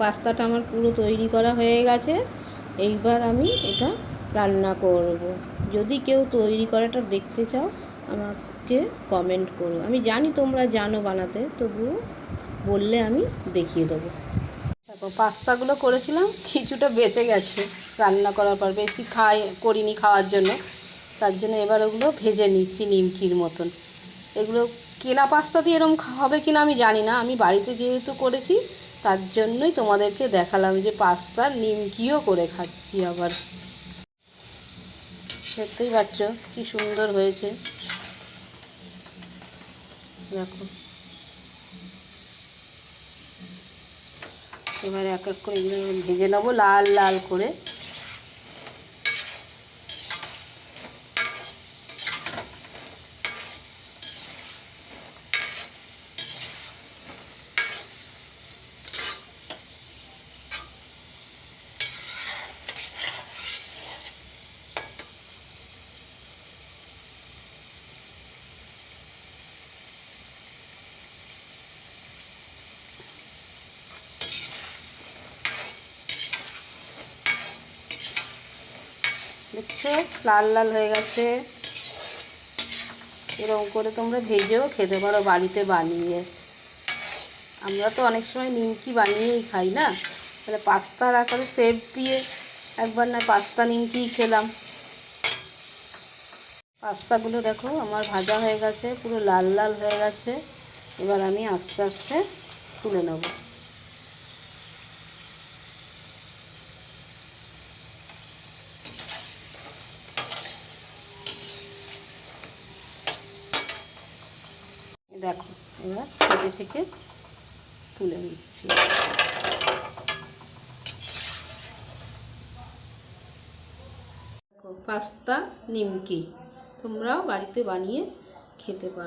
পাস্তাটা আমার পুরো তৈরি করা হয়ে গেছে। এইবার আমি এটা রান্না করব। যদি কেউ তৈরি করাটা দেখতে চাও আমাকে কমেন্ট করো। আমি জানি তোমরা জানো বানাতে, তবুও বললে আমি দেখিয়ে দেবো। দেখো পাস্তাগুলো করেছিলাম, কিছুটা বেঁচে গেছে রান্না করার পর, বেশি করিনি খাওয়ার জন্য, তার জন্য এবার ওগুলো ভেজে নিচ্ছি নিমকির মতন। এগুলো কেনা পাস্তা দিয়ে এরকম হবে কিনা আমি জানি না, আমি বাড়িতে যেহেতু করেছি তার জন্যই তোমাদেরকে দেখালাম যে পাস্তার নিমকিও করে খাচ্ছি। আবার দেখতেই পাচ্ছ কি সুন্দর হয়েছে, দেখো। এবার এক এক করে এগুলো ভেজে নেবো লাল লাল করে। দেখছো লাল লাল হয়ে গেছে। এরকম করে তোমরা ভেজেও খেতে পারো বাড়িতে বানিয়ে। আমরা তো অনেক সময় নিমকি বানিয়েই খাই না, তাহলে পাস্তার আকারে শেপ দিয়ে একবার না পাস্তা নিমকি খেলাম। পাস্তাগুলো দেখো আমার ভাজা হয়ে গেছে, পুরো লাল লাল হয়ে গেছে। এবার আমি আস্তে আস্তে তুলে নেব। দেখো এবার থেকে থেকে তুলে নিচ্ছি। দেখো পাস্তা নিমকি তোমরাও বাড়িতে বানিয়ে খেতে পারো।